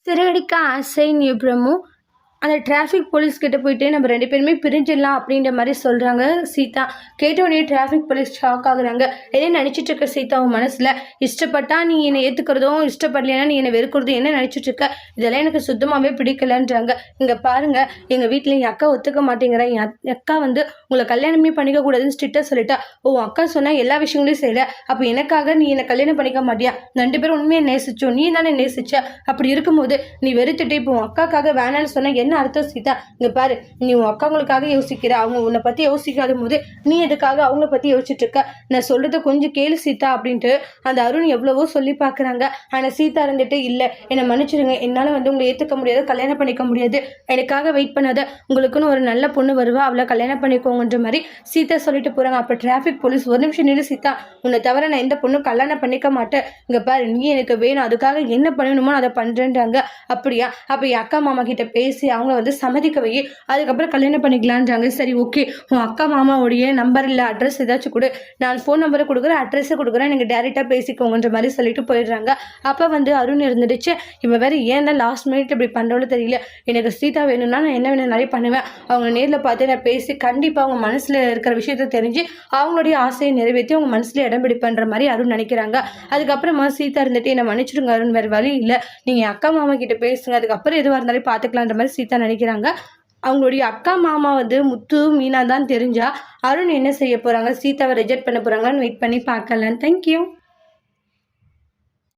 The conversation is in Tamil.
சிறகடிக்க ஆசை நிபுணமும் அந்த டிராஃபிக் போலீஸ் கிட்ட போயிட்டு நம்ம 2 பேருமே பிரிஞ்சிடலாம் அப்படின்ற மாதிரி சொல்கிறாங்க சீதா. கேட்டோடனே டிராஃபிக் போலீஸ் ஷாக் ஆகுறாங்க. என்ன நினச்சிட்டு இருக்க சீதா உன் மனசில்? இஷ்டப்பட்டா நீ என்னை ஏற்றுக்கிறதும் இஷ்டப்படலைன்னா நீ என்னை வெறுக்கிறதும் என்ன நினச்சிட்டு இருக்க? இதெல்லாம் எனக்கு சுத்தமாகவே பிடிக்கலன்றாங்க. இங்கே பாருங்கள், எங்கள் வீட்டில் என் அக்கா ஒத்துக்க மாட்டேங்கிற. என் அக்கா உங்களை கல்யாணமே பண்ணிக்க கூடாதுன்னு ஸ்ட்ரிக்டாக சொல்லிட்டா. உன் அக்கா சொன்னால் எல்லா விஷயங்களையும் செய்யல. அப்போ எனக்காக நீ என்னை கல்யாணம் பண்ணிக்க மாட்டியா? 2 பேரும் உண்மையை நேசிச்சோம், நீ தானே நேசிச்ச. அப்படி இருக்கும்போது நீ வெறுத்துட்டு இப்போ உன் அக்காக்காக வேணான்னு சொன்னால் என்ன அர்த்தம் சீதா? இங்க பாரு, நீ உன் அக்காங்களுக்காக யோசிக்கிற, அவங்க உன்னை பத்தி யோசிக்காத போது நீ எதுக்காக அவங்கள பத்தி யோசிச்சுட்டு இருக்க? நான் சொல்றத கொஞ்சம் கேளு சீதா அப்படின்ட்டு அந்த அருண் எவ்வளவோ சொல்லி பாக்குறாங்க. ஆனா சீதா இருந்துட்டு இல்ல, என்னை மன்னிச்சிடுங்க, என்னால உங்களை ஏத்துக்க முடியாது, கல்யாணம் பண்ணிக்க முடியாது, எனக்காக வெயிட் பண்ணாத, உங்களுக்குன்னு ஒரு நல்ல பொண்ணு வருவா, அவளை கல்யாணம் பண்ணிக்கோங்கன்ற மாதிரி சீதா சொல்லிட்டு போறாங்க. அப்ப டிராபிக் போலீஸ் ஒரு நிமிஷம் நின்று சீதா, உன்னை தவிர நான் எந்த பொண்ணும் கல்யாணம் பண்ணிக்க மாட்டேன், இங்க பாரு நீ எனக்கு வேணும், அதுக்காக என்ன பண்ணணுமோ அதை பண்றேன்றாங்க. அப்படியா? அப்ப என் அக்கா மாமா கிட்ட பேசி அவங்க சம்மதிக்க வை, அதுக்கப்புறம் கல்யாணம் பண்ணிக்கலான்றாங்க. சரி ஓகே, உன் அக்கா மாமாவுடைய நம்பர் இல்லை அட்ரஸ் ஏதாச்சும் கொடு, நான் ஃபோன் நம்பரை கொடுக்குறேன், அட்ரஸை கொடுக்குறேன், நீங்கள் டேரெக்டாக பேசிக்கோங்கன்ற மாதிரி சொல்லிட்டு போயிடுறாங்க. அப்போ அருண் இருந்துடுச்சு, இவன் வேறு ஏன் தான் லாஸ்ட் மினிட் இப்படி பண்ணுறோன்னு தெரியல, எனக்கு சீதா வேணும்னா நான் என்ன வேணும் நிறைய பண்ணுவேன், அவங்க நேரில் பார்த்து நான் பேசி கண்டிப்பாக அவங்க மனசில் இருக்கிற விஷயத்த தெரிஞ்சு அவங்களுடைய ஆசையை நிறைவேற்றி அவங்க மனசில் இடம் பிடிப்பன்ற மாதிரி அருண் நினைக்கிறாங்க. அதுக்கப்புறமா சீதா இருந்துட்டு என்னை மன்னிச்சிடுங்க அருண், வேறு வழி இல்லை, நீங்கள் அக்கா மாமா கிட்ட பேசுங்க, அதுக்கப்புறம் எதுவாக இருந்தாலும் பார்த்துக்கலான்ற மாதிரி சீதா நினைக்கிறாங்க. அவங்களுடைய அக்கா மாமா முத்து மீனா தான் தெரிஞ்சா அருண் என்ன செய்ய போகிறாங்க, சீதாவை ரிஜெக்ட் பண்ண போகிறாங்கன்னு வெயிட் பண்ணி பார்க்கலாம். தேங்க்யூ.